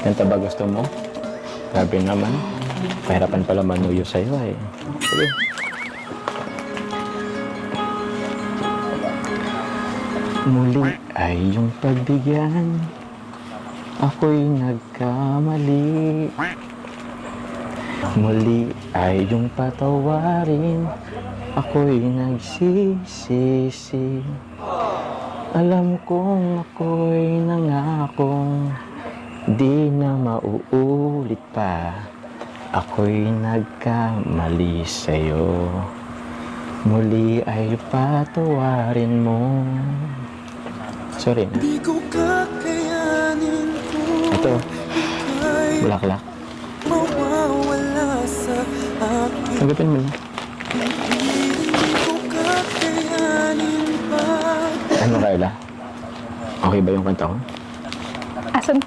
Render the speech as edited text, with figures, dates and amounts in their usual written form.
Kanta ba gusto mo? Grabe naman. Pahirapan pala manuyo sa'yo eh. Sige. Muli ay iyong pagbigyan, ako'y nagkamali. Muli ay iyong patawarin, ako'y nagsisisi. Alam kong ako'y nangakong di na mauulit pa. Ako'y nagkamali sa'yo. Muli ay patawarin mo. Sorry na. Ito, bulaklak. Tanggapin mo na. Ano, Kayla? Okay ba yung kanta ko? Asan po